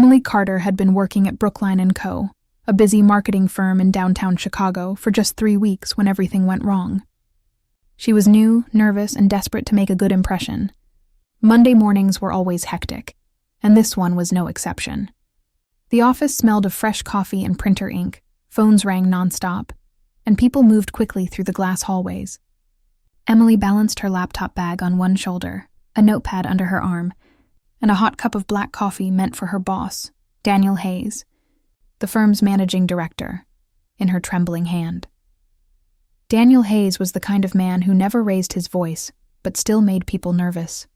Emily Carter had been working at Brookline & Co., a busy marketing firm in downtown Chicago, for just 3 weeks when everything went wrong. She was new, nervous, and desperate to make a good impression. Monday mornings were always hectic, and this one was no exception. The office smelled of fresh coffee and printer ink, phones rang nonstop, and people moved quickly through the glass hallways. Emily balanced her laptop bag on one shoulder, a notepad under her arm, and a hot cup of black coffee meant for her boss, Daniel Hayes, the firm's managing director, in her trembling hand. Daniel Hayes was the kind of man who never raised his voice, but still made people nervous.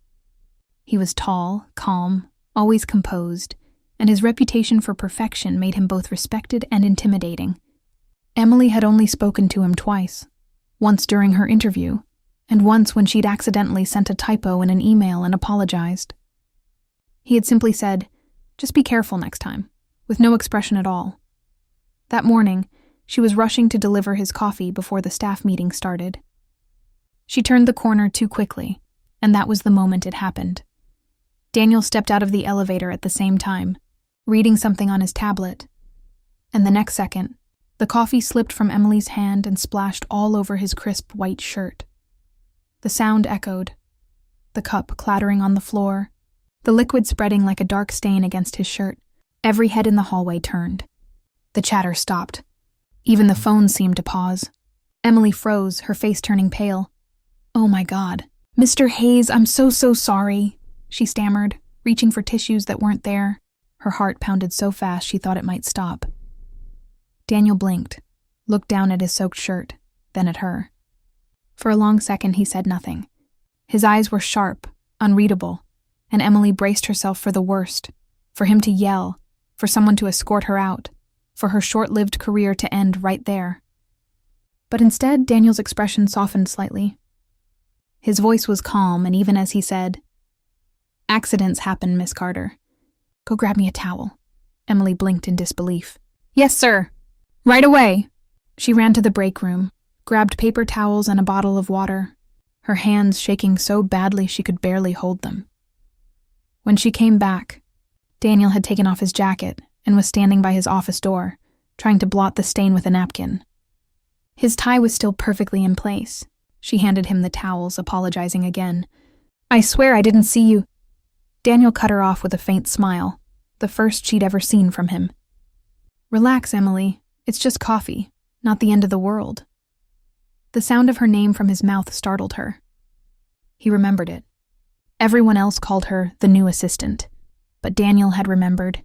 He was tall, calm, always composed, and his reputation for perfection made him both respected and intimidating. Emily had only spoken to him twice, once during her interview, and once when she'd accidentally sent a typo in an email and apologized. He had simply said, "Just be careful next time," with no expression at all. That morning, she was rushing to deliver his coffee before the staff meeting started. She turned the corner too quickly, and that was the moment it happened. Daniel stepped out of the elevator at the same time, reading something on his tablet, and the next second, the coffee slipped from Emily's hand and splashed all over his crisp white shirt. The sound echoed, the cup clattering on the floor, the liquid spreading like a dark stain against his shirt. Every head in the hallway turned. The chatter stopped. Even the phone seemed to pause. Emily froze, her face turning pale. "Oh my God. Mr. Hayes, I'm so sorry," she stammered, reaching for tissues that weren't there. Her heart pounded so fast she thought it might stop. Daniel blinked, looked down at his soaked shirt, then at her. For a long second he said nothing. His eyes were sharp, unreadable, and Emily braced herself for the worst, for him to yell, for someone to escort her out, for her short-lived career to end right there. But instead, Daniel's expression softened slightly. His voice was calm, and even as he said, "Accidents happen, Miss Carter. Go grab me a towel." Emily blinked in disbelief. "Yes, sir. Right away." She ran to the break room, grabbed paper towels and a bottle of water, her hands shaking so badly she could barely hold them. When she came back, Daniel had taken off his jacket and was standing by his office door, trying to blot the stain with a napkin. His tie was still perfectly in place. She handed him the towels, apologizing again. "I swear I didn't see you." Daniel cut her off with a faint smile, the first she'd ever seen from him. "Relax, Emily. It's just coffee, not the end of the world." The sound of her name from his mouth startled her. He remembered it. Everyone else called her the new assistant, but Daniel had remembered.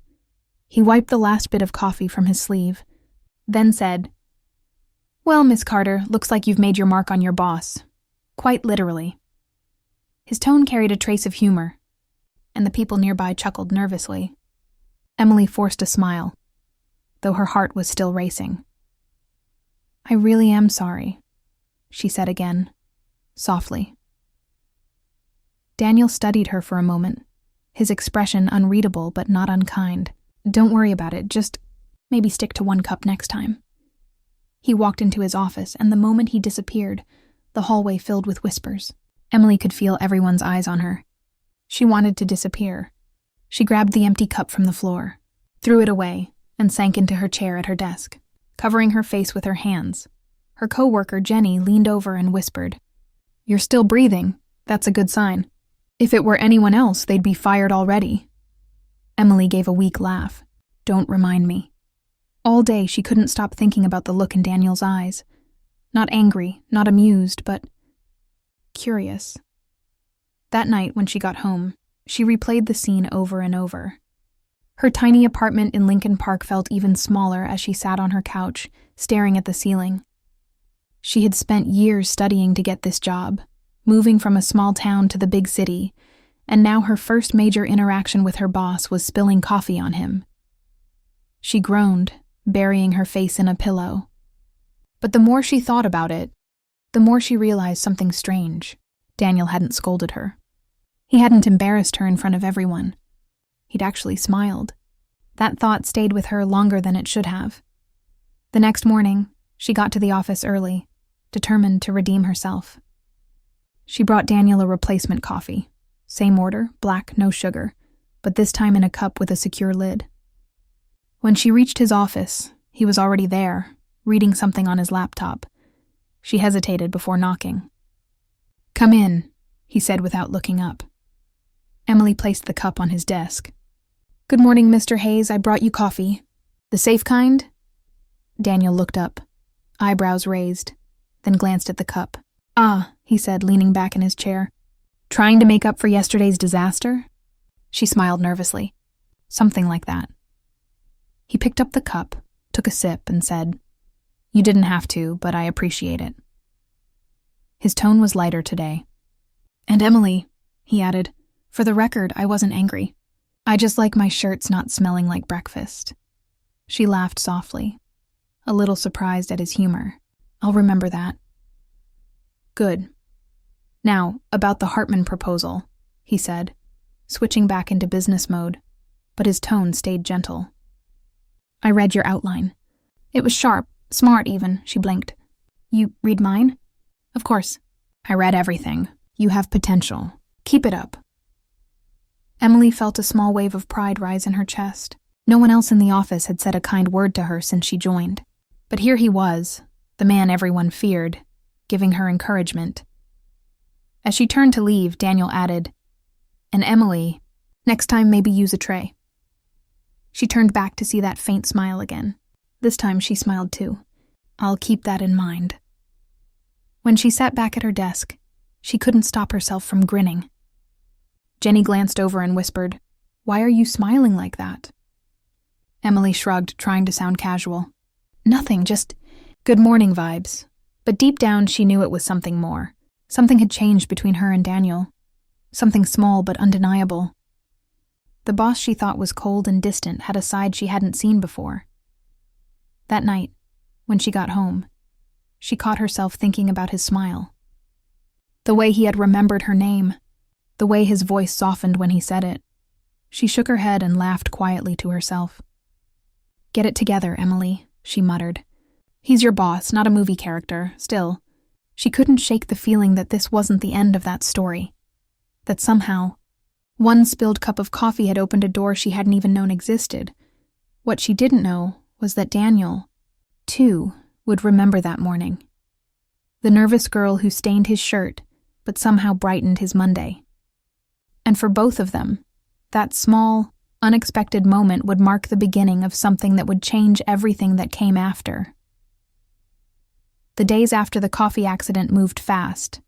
He wiped the last bit of coffee from his sleeve, then said, "Well, Miss Carter, looks like you've made your mark on your boss. Quite literally." His tone carried a trace of humor, and the people nearby chuckled nervously. Emily forced a smile, though her heart was still racing. "I really am sorry," she said again, softly. Daniel studied her for a moment, his expression unreadable but not unkind. "Don't worry about it, just maybe stick to one cup next time." He walked into his office, and the moment he disappeared, the hallway filled with whispers. Emily could feel everyone's eyes on her. She wanted to disappear. She grabbed the empty cup from the floor, threw it away, and sank into her chair at her desk, covering her face with her hands. Her coworker, Jenny, leaned over and whispered, "You're still breathing. That's a good sign. If it were anyone else, they'd be fired already." Emily gave a weak laugh. "Don't remind me." All day she couldn't stop thinking about the look in Daniel's eyes. Not angry, not amused, but curious. That night when she got home, she replayed the scene over and over. Her tiny apartment in Lincoln Park felt even smaller as she sat on her couch, staring at the ceiling. She had spent years studying to get this job, moving from a small town to the big city, and now her first major interaction with her boss was spilling coffee on him. She groaned, burying her face in a pillow. But the more she thought about it, the more she realized something strange. Daniel hadn't scolded her. He hadn't embarrassed her in front of everyone. He'd actually smiled. That thought stayed with her longer than it should have. The next morning, she got to the office early, determined to redeem herself. She brought Daniel a replacement coffee. Same order, black, no sugar, but this time in a cup with a secure lid. When she reached his office, he was already there, reading something on his laptop. She hesitated before knocking. "Come in," he said without looking up. Emily placed the cup on his desk. "Good morning, Mr. Hayes. I brought you coffee. The safe kind?" Daniel looked up, eyebrows raised, then glanced at the cup. "Ah," he said, leaning back in his chair. "Trying to make up for yesterday's disaster?" She smiled nervously. "Something like that." He picked up the cup, took a sip, and said, "You didn't have to, but I appreciate it." His tone was lighter today. "And Emily," he added, "for the record, I wasn't angry. I just like my shirts not smelling like breakfast." She laughed softly, a little surprised at his humor. "I'll remember that." "Good. Now, about the Hartman proposal," he said, switching back into business mode, but his tone stayed gentle. "I read your outline. It was sharp, smart even," she blinked. "You read mine?" "Of course. I read everything. You have potential. Keep it up." Emily felt a small wave of pride rise in her chest. No one else in the office had said a kind word to her since she joined. But here he was, the man everyone feared, giving her encouragement. As she turned to leave, Daniel added, "And Emily, next time maybe use a tray." She turned back to see that faint smile again. This time she smiled too. "I'll keep that in mind." When she sat back at her desk, she couldn't stop herself from grinning. Jenny glanced over and whispered, "Why are you smiling like that?" Emily shrugged, trying to sound casual. "Nothing, just good morning vibes." But deep down she knew it was something more. Something had changed between her and Daniel. Something small but undeniable. The boss she thought was cold and distant had a side she hadn't seen before. That night, when she got home, she caught herself thinking about his smile. The way he had remembered her name, the way his voice softened when he said it. She shook her head and laughed quietly to herself. "Get it together, Emily," she muttered. "He's your boss, not a movie character. Still, she couldn't shake the feeling that this wasn't the end of that story. That somehow, one spilled cup of coffee had opened a door she hadn't even known existed. What she didn't know was that Daniel, too, would remember that morning. The nervous girl who stained his shirt, but somehow brightened his Monday. And for both of them, that small, unexpected moment would mark the beginning of something that would change everything that came after. The days after the coffee accident moved fast,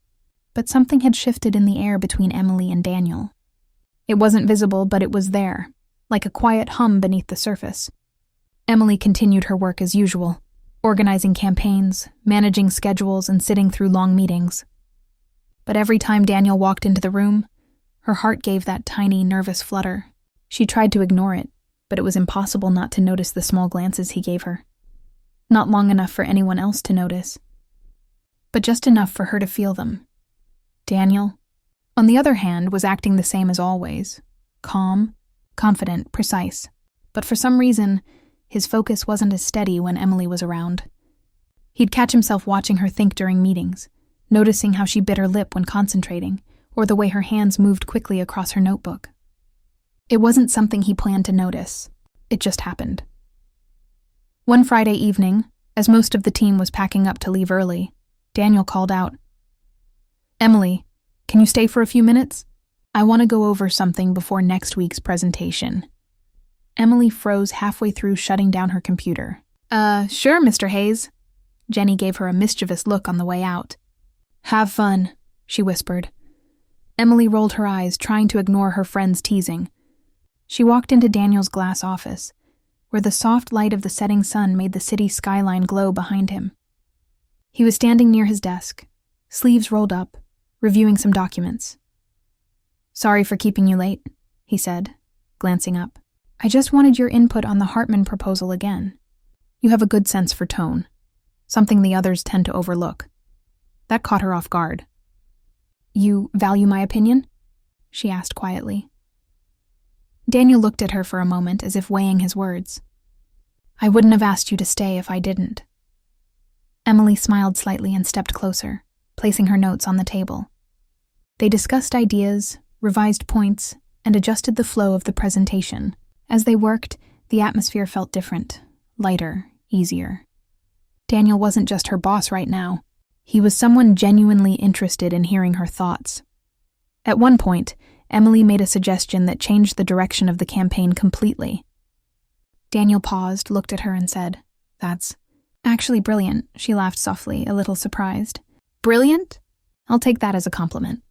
but something had shifted in the air between Emily and Daniel. It wasn't visible, but it was there, like a quiet hum beneath the surface. Emily continued her work as usual, organizing campaigns, managing schedules, and sitting through long meetings. But every time Daniel walked into the room, her heart gave that tiny, nervous flutter. She tried to ignore it, but it was impossible not to notice the small glances he gave her. Not long enough for anyone else to notice, but just enough for her to feel them. Daniel, on the other hand, was acting the same as always. Calm, confident, precise. But for some reason, his focus wasn't as steady when Emily was around. He'd catch himself watching her think during meetings, noticing how she bit her lip when concentrating, or the way her hands moved quickly across her notebook. It wasn't something he planned to notice. It just happened. One Friday evening, as most of the team was packing up to leave early, Daniel called out, "Emily, can you stay for a few minutes? I want to go over something before next week's presentation." Emily froze halfway through shutting down her computer. Sure, Mr. Hayes." Jenny gave her a mischievous look on the way out. "Have fun," she whispered. Emily rolled her eyes, trying to ignore her friend's teasing. She walked into Daniel's glass office, where the soft light of the setting sun made the city skyline glow behind him. He was standing near his desk, sleeves rolled up, reviewing some documents. "Sorry for keeping you late," he said, glancing up. "I just wanted your input on the Hartman proposal again. You have a good sense for tone, something the others tend to overlook." That caught her off guard. "You value my opinion?" she asked quietly. Daniel looked at her for a moment as if weighing his words. "I wouldn't have asked you to stay if I didn't." Emily smiled slightly and stepped closer, placing her notes on the table. They discussed ideas, revised points, and adjusted the flow of the presentation. As they worked, The atmosphere felt different, lighter, easier. Daniel wasn't just her boss right now. He was someone genuinely interested in hearing her thoughts. At one point, Emily made a suggestion that changed the direction of the campaign completely. Daniel paused, looked at her, and said, "That's actually brilliant," she laughed softly, a little surprised. "Brilliant? I'll take that as a compliment."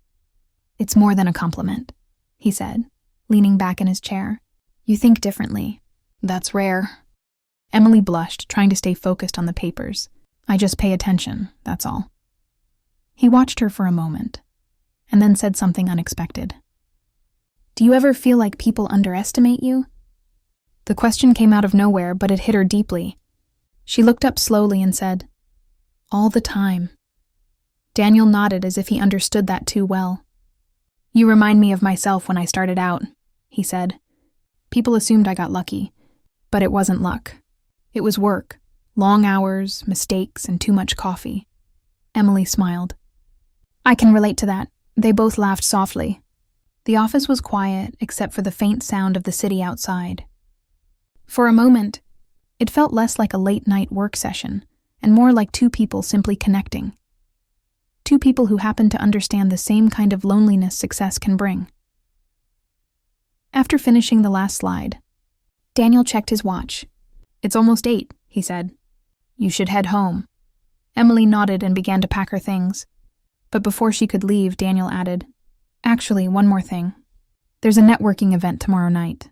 "It's more than a compliment," he said, leaning back in his chair. "You think differently. That's rare." Emily blushed, trying to stay focused on the papers. "I just pay attention, that's all." He watched her for a moment, and then said something unexpected. "Do you ever feel like people underestimate you?" The question came out of nowhere, but it hit her deeply. She looked up slowly and said, "All the time." Daniel nodded as if he understood that too well. "You remind me of myself when I started out," he said. "People assumed I got lucky, but it wasn't luck. It was work, long hours, mistakes, and too much coffee." Emily smiled. "I can relate to that." They both laughed softly. The office was quiet, except for the faint sound of the city outside. For a moment, it felt less like a late-night work session, and more like two people simply connecting. Two people who happened to understand the same kind of loneliness success can bring. After finishing the last slide, Daniel checked his watch. "It's almost 8, he said. "You should head home." Emily nodded and began to pack her things. But before she could leave, Daniel added, "Actually, one more thing. There's a networking event tomorrow night.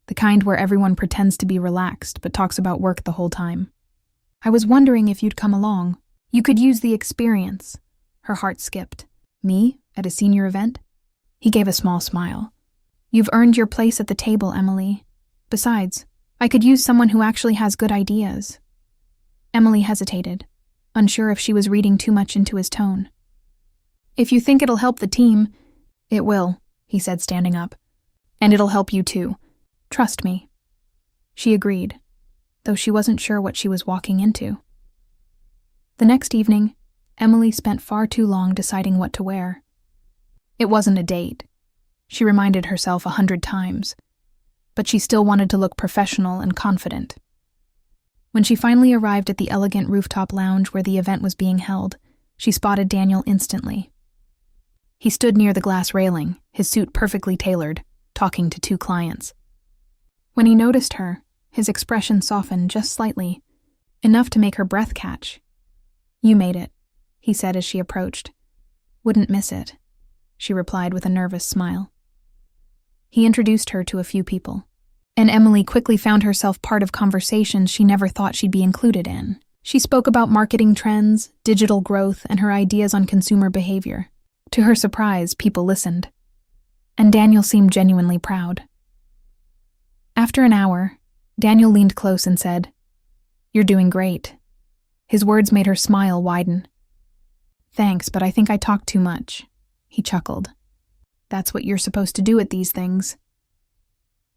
The kind where everyone pretends to be relaxed but talks about work the whole time. I was wondering if you'd come along. You could use the experience." Her heart skipped. "Me? At a senior event?" He gave a small smile. "You've earned your place at the table, Emily. Besides, I could use someone who actually has good ideas." Emily hesitated, unsure if she was reading too much into his tone. "If you think it'll help the team..." "It will," he said, standing up. "And it'll help you too. Trust me." She agreed, though she wasn't sure what she was walking into. The next evening, Emily spent far too long deciding what to wear. It wasn't a date. She reminded herself 100 times, but she still wanted to look professional and confident. When she finally arrived at the elegant rooftop lounge where the event was being held, she spotted Daniel instantly. He stood near the glass railing, his suit perfectly tailored, talking to 2 clients. When he noticed her, his expression softened just slightly, enough to make her breath catch. "You made it," he said as she approached. "Wouldn't miss it," she replied with a nervous smile. He introduced her to a few people, and Emily quickly found herself part of conversations she never thought she'd be included in. She spoke about marketing trends, digital growth, and her ideas on consumer behavior. To her surprise, people listened, and Daniel seemed genuinely proud. After an hour, Daniel leaned close and said, "You're doing great." His words made her smile widen. "Thanks, but I think I talked too much," he chuckled. "That's what you're supposed to do at these things."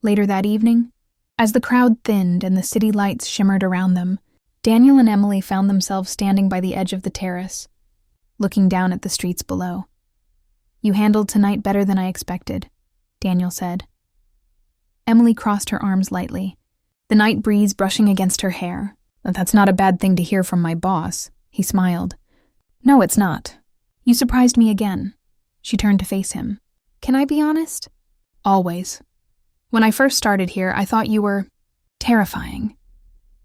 Later that evening, as the crowd thinned and the city lights shimmered around them, Daniel and Emily found themselves standing by the edge of the terrace, looking down at the streets below. "You handled tonight better than I expected," Daniel said. Emily crossed her arms lightly, the night breeze brushing against her hair. "That's not a bad thing to hear from my boss," he smiled. "No, it's not. You surprised me again." She turned to face him. "Can I be honest?" "Always. When I first started here, I thought you were terrifying."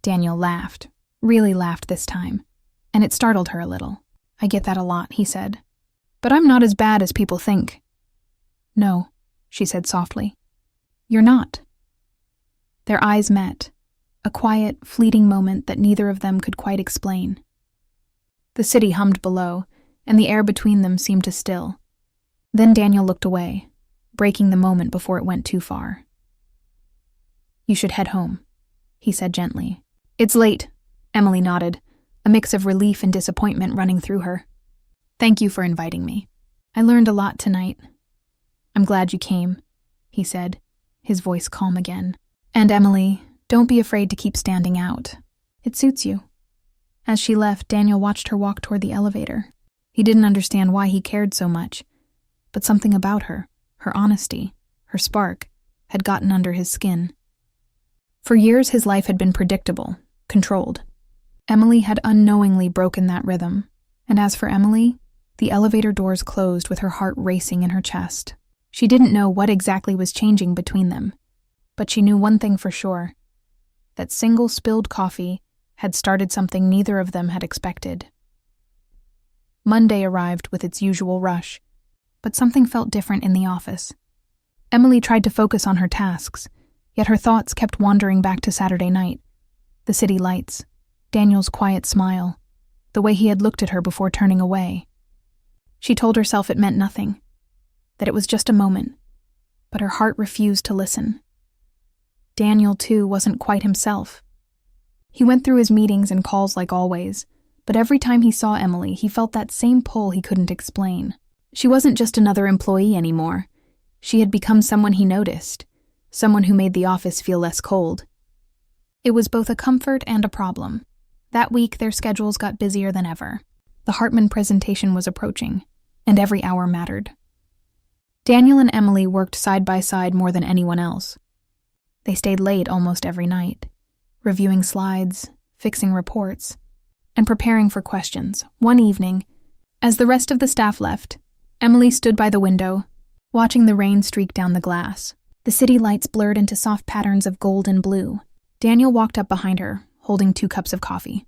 Daniel laughed, really laughed this time, and it startled her a little. "I get that a lot," he said. "But I'm not as bad as people think." "No," she said softly. "You're not." Their eyes met, a quiet, fleeting moment that neither of them could quite explain. The city hummed below, and the air between them seemed to still. Then Daniel looked away, breaking the moment before it went too far. "You should head home," he said gently. "It's late," Emily nodded, a mix of relief and disappointment running through her. "Thank you for inviting me. I learned a lot tonight." "I'm glad you came," he said, his voice calm again. "And Emily, don't be afraid to keep standing out. It suits you." As she left, Daniel watched her walk toward the elevator. He didn't understand why he cared so much, but something about her honesty, her spark, had gotten under his skin. For years, his life had been predictable, controlled. Emily had unknowingly broken that rhythm. And as for Emily, the elevator doors closed with her heart racing in her chest. She didn't know what exactly was changing between them, but she knew one thing for sure: that single spilled coffee had started something neither of them had expected. Monday arrived with its usual rush, but something felt different in the office. Emily tried to focus on her tasks, yet her thoughts kept wandering back to Saturday night. The city lights, Daniel's quiet smile, the way he had looked at her before turning away. She told herself it meant nothing, that it was just a moment, but her heart refused to listen. Daniel, too, wasn't quite himself. He went through his meetings and calls like always, but every time he saw Emily, he felt that same pull he couldn't explain. She wasn't just another employee anymore. She had become someone he noticed, someone who made the office feel less cold. It was both a comfort and a problem. That week, their schedules got busier than ever. The Hartman presentation was approaching, and every hour mattered. Daniel and Emily worked side by side more than anyone else. They stayed late almost every night, reviewing slides, fixing reports, and preparing for questions. One evening, as the rest of the staff left, Emily stood by the window, watching the rain streak down the glass. The city lights blurred into soft patterns of gold and blue. Daniel walked up behind her, holding 2 cups of coffee.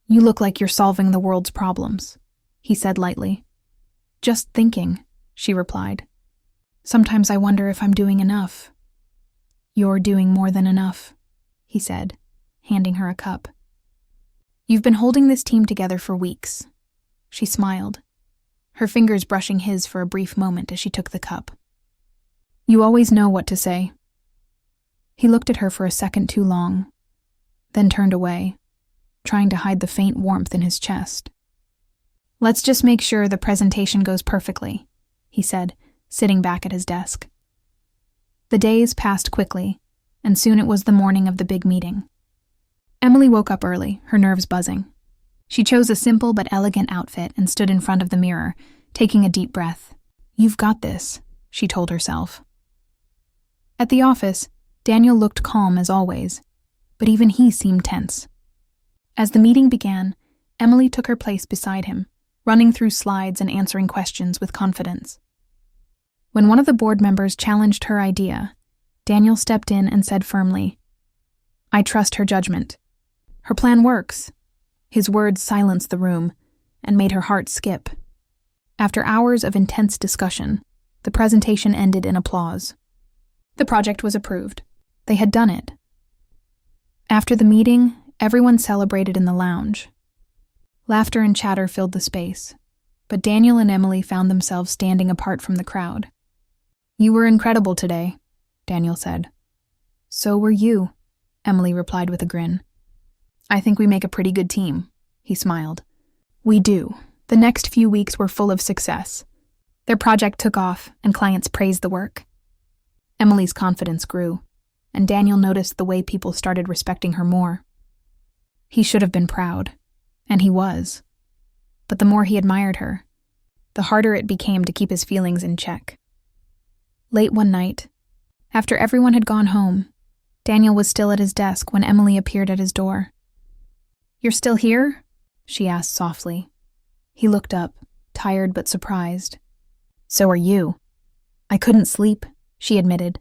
"You look like you're solving the world's problems," he said lightly. "Just thinking," she replied. "Sometimes I wonder if I'm doing enough." "You're doing more than enough," he said, handing her a cup. "You've been holding this team together for weeks." She smiled, her fingers brushing his for a brief moment as she took the cup. "You always know what to say." He looked at her for a second too long, then turned away, trying to hide the faint warmth in his chest. "Let's just make sure the presentation goes perfectly," he said, sitting back at his desk. The days passed quickly, and soon it was the morning of the big meeting. Emily woke up early, her nerves buzzing. She chose a simple but elegant outfit and stood in front of the mirror, taking a deep breath. "You've got this," she told herself. At the office, Daniel looked calm as always, but even he seemed tense. As the meeting began, Emily took her place beside him, running through slides and answering questions with confidence. When one of the board members challenged her idea, Daniel stepped in and said firmly, "I trust her judgment. Her plan works." His words silenced the room and made her heart skip. After hours of intense discussion, the presentation ended in applause. The project was approved. They had done it. After the meeting, everyone celebrated in the lounge. Laughter and chatter filled the space, but Daniel and Emily found themselves standing apart from the crowd. "You were incredible today," Daniel said. "So were you," Emily replied with a grin. "I think we make a pretty good team," he smiled. "We do." The next few weeks were full of success. Their project took off, and clients praised the work. Emily's confidence grew, and Daniel noticed the way people started respecting her more. He should have been proud, and he was. But the more he admired her, the harder it became to keep his feelings in check. Late one night, after everyone had gone home, Daniel was still at his desk when Emily appeared at his door. "You're still here?" she asked softly. He looked up, tired but surprised. "So are you." "I couldn't sleep," she admitted.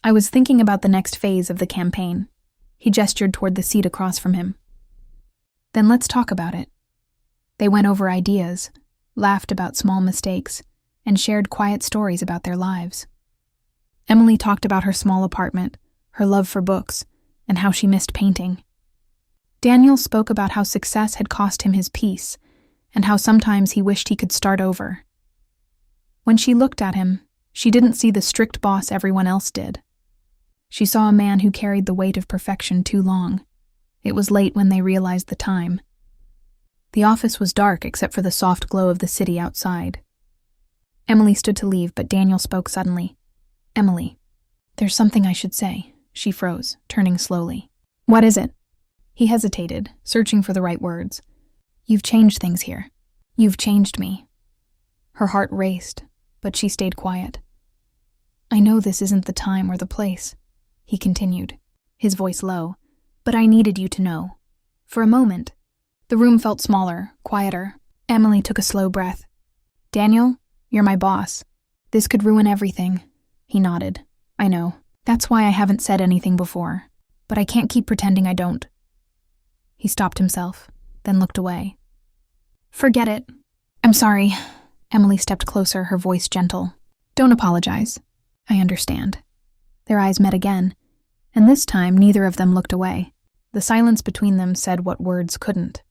"I was thinking about the next phase of the campaign." He gestured toward the seat across from him. "Then let's talk about it." They went over ideas, laughed about small mistakes, and shared quiet stories about their lives. Emily talked about her small apartment, her love for books, and how she missed painting. Daniel spoke about how success had cost him his peace, and how sometimes he wished he could start over. When she looked at him, she didn't see the strict boss everyone else did. She saw a man who carried the weight of perfection too long. It was late when they realized the time. The office was dark except for the soft glow of the city outside. Emily stood to leave, but Daniel spoke suddenly. "Emily, there's something I should say." She froze, turning slowly. "What is it?" He hesitated, searching for the right words. "You've changed things here. You've changed me." Her heart raced, but she stayed quiet. "I know this isn't the time or the place," he continued. his voice low. "But I needed you to know." For a moment, the room felt smaller, quieter. Emily took a slow breath. "Daniel, you're my boss. This could ruin everything." He nodded. "I know. That's why I haven't said anything before. But I can't keep pretending I don't." He stopped himself, then looked away. "Forget it. I'm sorry." Emily stepped closer, her voice gentle. "Don't apologize. I understand." Their eyes met again, and this time neither of them looked away. The silence between them said what words couldn't.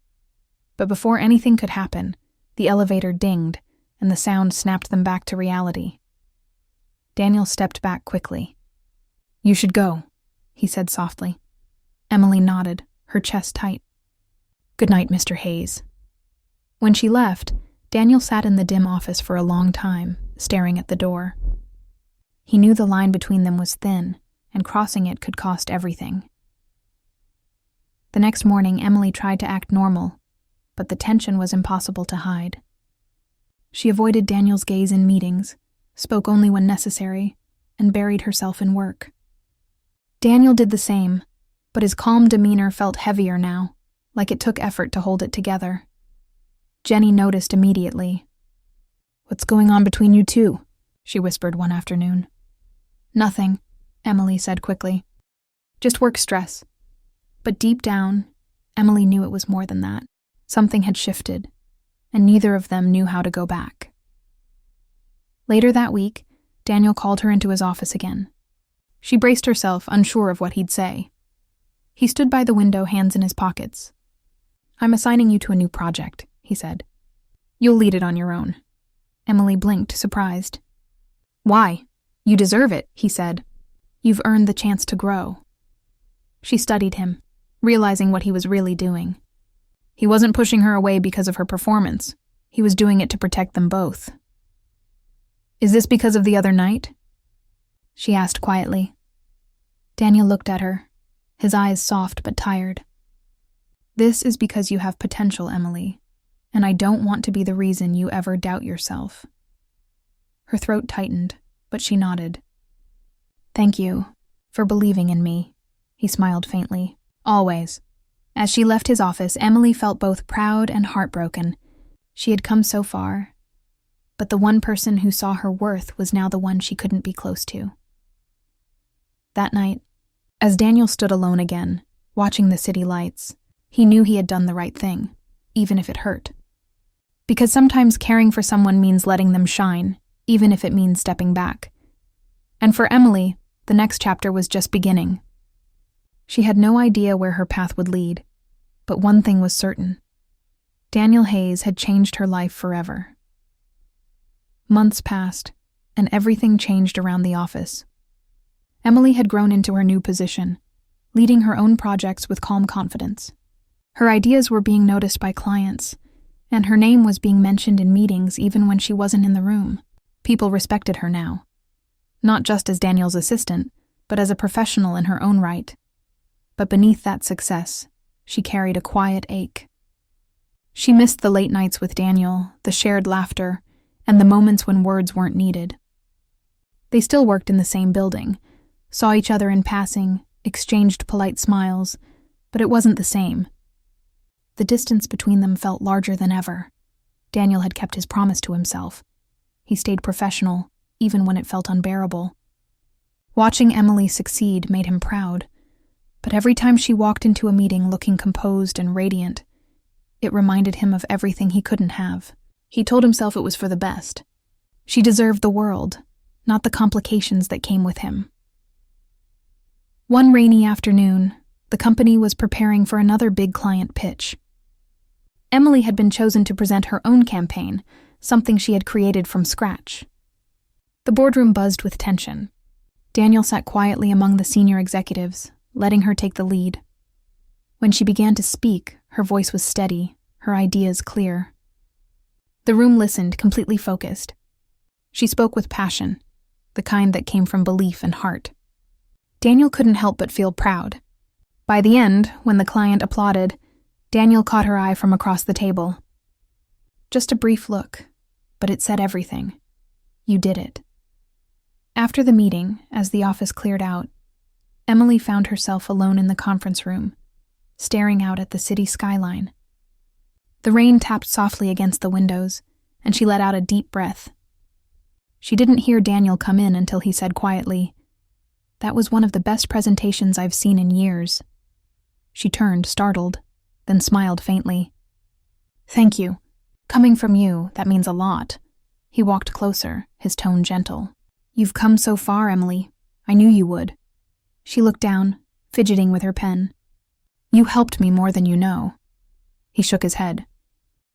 But before anything could happen, the elevator dinged, and the sound snapped them back to reality. Daniel stepped back quickly. "You should go," he said softly. Emily nodded, her chest tight. "Good night, Mr. Hayes." When she left, Daniel sat in the dim office for a long time, staring at the door. He knew the line between them was thin, and crossing it could cost everything. The next morning, Emily tried to act normal, but the tension was impossible to hide. She avoided Daniel's gaze in meetings, spoke only when necessary, and buried herself in work. Daniel did the same, but his calm demeanor felt heavier now, like it took effort to hold it together. Jenny noticed immediately. "What's going on between you two?" she whispered one afternoon. "Nothing," Emily said quickly. "Just work stress." But deep down, Emily knew it was more than that. Something had shifted, and neither of them knew how to go back. Later that week, Daniel called her into his office again. She braced herself, unsure of what he'd say. He stood by the window, hands in his pockets. "I'm assigning you to a new project," he said. "You'll lead it on your own." Emily blinked, surprised. "Why? You deserve it," he said. "You've earned the chance to grow." She studied him, realizing what he was really doing. He wasn't pushing her away because of her performance. He was doing it to protect them both. "Is this because of the other night?" she asked quietly. Daniel looked at her, his eyes soft but tired. "This is because you have potential, Emily, and I don't want to be the reason you ever doubt yourself." Her throat tightened, but she nodded. "Thank you for believing in me," he smiled faintly. "Always." As she left his office, Emily felt both proud and heartbroken. She had come so far, but the one person who saw her worth was now the one she couldn't be close to. That night, as Daniel stood alone again, watching the city lights, he knew he had done the right thing, even if it hurt. Because sometimes caring for someone means letting them shine, even if it means stepping back. And for Emily, the next chapter was just beginning. She had no idea where her path would lead, but one thing was certain. Daniel Hayes had changed her life forever. Months passed, and everything changed around the office. Emily had grown into her new position, leading her own projects with calm confidence. Her ideas were being noticed by clients, and her name was being mentioned in meetings even when she wasn't in the room. People respected her now, not just as Daniel's assistant, but as a professional in her own right. But beneath that success, she carried a quiet ache. She missed the late nights with Daniel, the shared laughter, and the moments when words weren't needed. They still worked in the same building, saw each other in passing, exchanged polite smiles, but it wasn't the same. The distance between them felt larger than ever. Daniel had kept his promise to himself. He stayed professional, even when it felt unbearable. Watching Emily succeed made him proud, but every time she walked into a meeting looking composed and radiant, it reminded him of everything he couldn't have. He told himself it was for the best. She deserved the world, not the complications that came with him. One rainy afternoon, the company was preparing for another big client pitch. Emily had been chosen to present her own campaign, something she had created from scratch. The boardroom buzzed with tension. Daniel sat quietly among the senior executives, letting her take the lead. When she began to speak, her voice was steady, her ideas clear. The room listened, completely focused. She spoke with passion, the kind that came from belief and heart. Daniel couldn't help but feel proud. By the end, when the client applauded, Daniel caught her eye from across the table. Just a brief look, but it said everything. You did it. After the meeting, as the office cleared out, Emily found herself alone in the conference room, staring out at the city skyline. The rain tapped softly against the windows, and she let out a deep breath. She didn't hear Daniel come in until he said quietly, "That was one of the best presentations I've seen in years." She turned, startled, then smiled faintly. "Thank you. Coming from you, that means a lot." He walked closer, his tone gentle. "You've come so far, Emily. I knew you would." She looked down, fidgeting with her pen. "You helped me more than you know." He shook his head.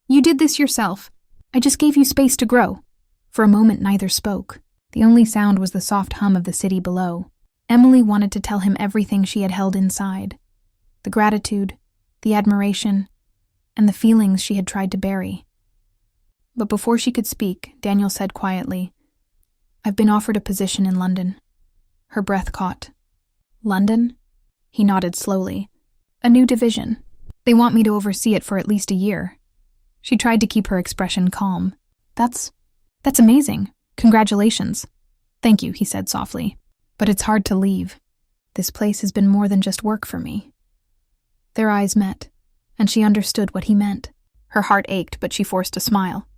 "You did this yourself. I just gave you space to grow." For a moment, neither spoke. The only sound was the soft hum of the city below. Emily wanted to tell him everything she had held inside. The gratitude, the admiration, and the feelings she had tried to bury. But before she could speak, Daniel said quietly, "I've been offered a position in London." Her breath caught. "London?" He nodded slowly. "A new division. They want me to oversee it for at least a year." She tried to keep her expression calm. That's amazing. Congratulations." "Thank you," he said softly. "But it's hard to leave. This place has been more than just work for me." Their eyes met, and she understood what he meant. Her heart ached, but she forced a smile.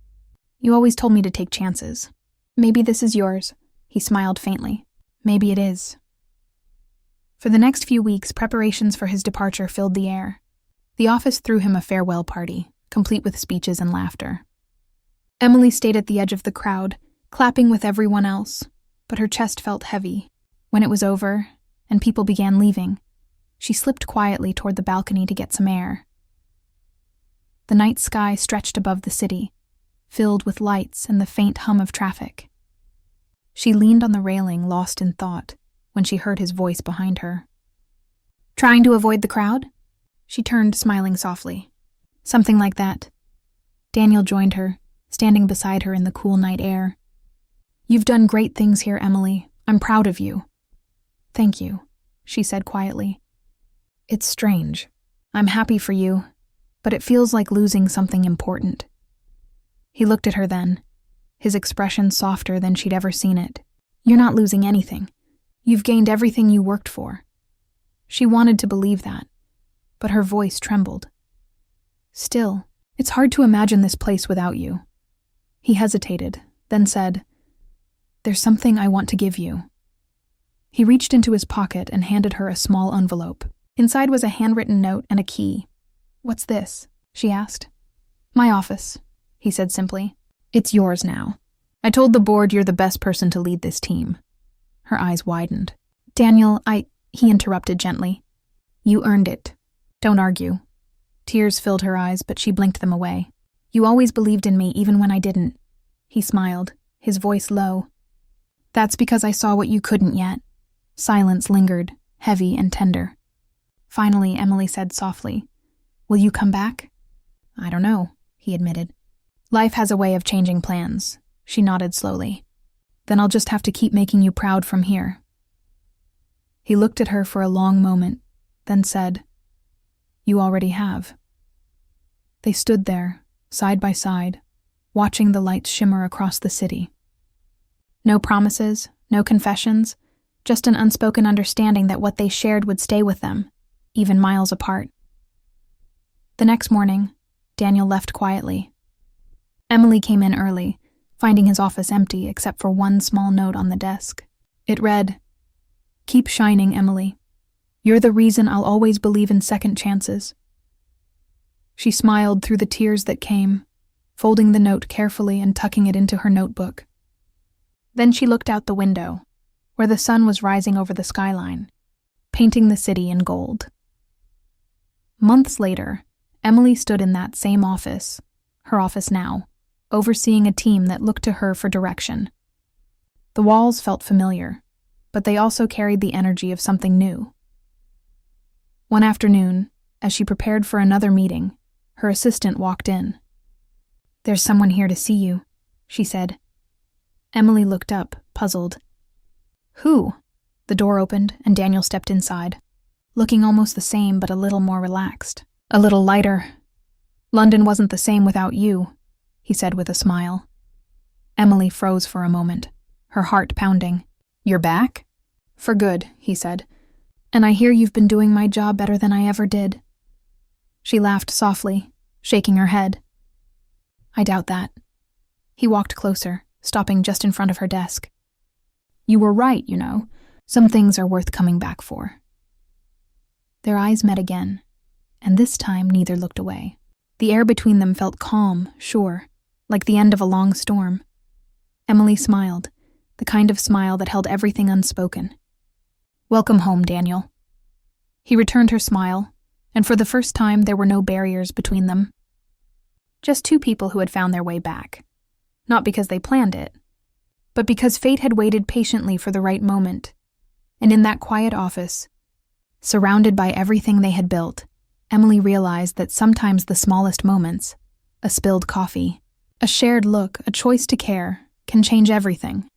"You always told me to take chances. Maybe this is yours." He smiled faintly. "Maybe it is." For the next few weeks, preparations for his departure filled the air. The office threw him a farewell party, complete with speeches and laughter. Emily stayed at the edge of the crowd, clapping with everyone else, but her chest felt heavy. When it was over, and people began leaving, she slipped quietly toward the balcony to get some air. The night sky stretched above the city, filled with lights and the faint hum of traffic. She leaned on the railing, lost in thought, when she heard his voice behind her. "Trying to avoid the crowd?" She turned, smiling softly. "Something like that." Daniel joined her, standing beside her in the cool night air. "You've done great things here, Emily. I'm proud of you." "Thank you," she said quietly. "It's strange. I'm happy for you, but it feels like losing something important." He looked at her then, his expression softer than she'd ever seen it. "You're not losing anything. You've gained everything you worked for." She wanted to believe that, but her voice trembled. "Still, it's hard to imagine this place without you." He hesitated, then said, "There's something I want to give you." He reached into his pocket and handed her a small envelope. Inside was a handwritten note and a key. "What's this?" she asked. "My office," he said simply. "It's yours now. I told the board you're the best person to lead this team." Her eyes widened. "Daniel, he interrupted gently. "You earned it. Don't argue." Tears filled her eyes, but she blinked them away. "You always believed in me even when I didn't." He smiled, his voice low. "That's because I saw what you couldn't yet." Silence lingered, heavy and tender. Finally, Emily said softly, "Will you come back?" "I don't know," he admitted. "Life has a way of changing plans." She nodded slowly. "Then I'll just have to keep making you proud from here." He looked at her for a long moment, then said, "You already have." They stood there, side by side, watching the lights shimmer across the city. No promises, no confessions, just an unspoken understanding that what they shared would stay with them, even miles apart. The next morning, Daniel left quietly. Emily came in early, finding his office empty except for one small note on the desk. It read, "Keep shining, Emily. You're the reason I'll always believe in second chances." She smiled through the tears that came, folding the note carefully and tucking it into her notebook. Then she looked out the window, where the sun was rising over the skyline, painting the city in gold. Months later, Emily stood in that same office, her office now, overseeing a team that looked to her for direction. The walls felt familiar, but they also carried the energy of something new. One afternoon, as she prepared for another meeting, her assistant walked in. "There's someone here to see you," she said. Emily looked up, puzzled. "Who?" The door opened, and Daniel stepped inside, looking almost the same but a little more relaxed, a little lighter. "London wasn't the same without you," he said with a smile. Emily froze for a moment, her heart pounding. "You're back?" "For good," he said. And I hear you've been doing my job better than I ever did." She laughed softly, shaking her head. "I doubt that." He walked closer, stopping just in front of her desk. "You were right, you know. Some things are worth coming back for." Their eyes met again, and this time neither looked away. The air between them felt calm, sure, like the end of a long storm. Emily smiled, the kind of smile that held everything unspoken. "Welcome home, Daniel." He returned her smile, and for the first time there were no barriers between them. Just two people who had found their way back. Not because they planned it, but because fate had waited patiently for the right moment. And in that quiet office, surrounded by everything they had built, Emily realized that sometimes the smallest moments, a spilled coffee, a shared look, a choice to care, can change everything.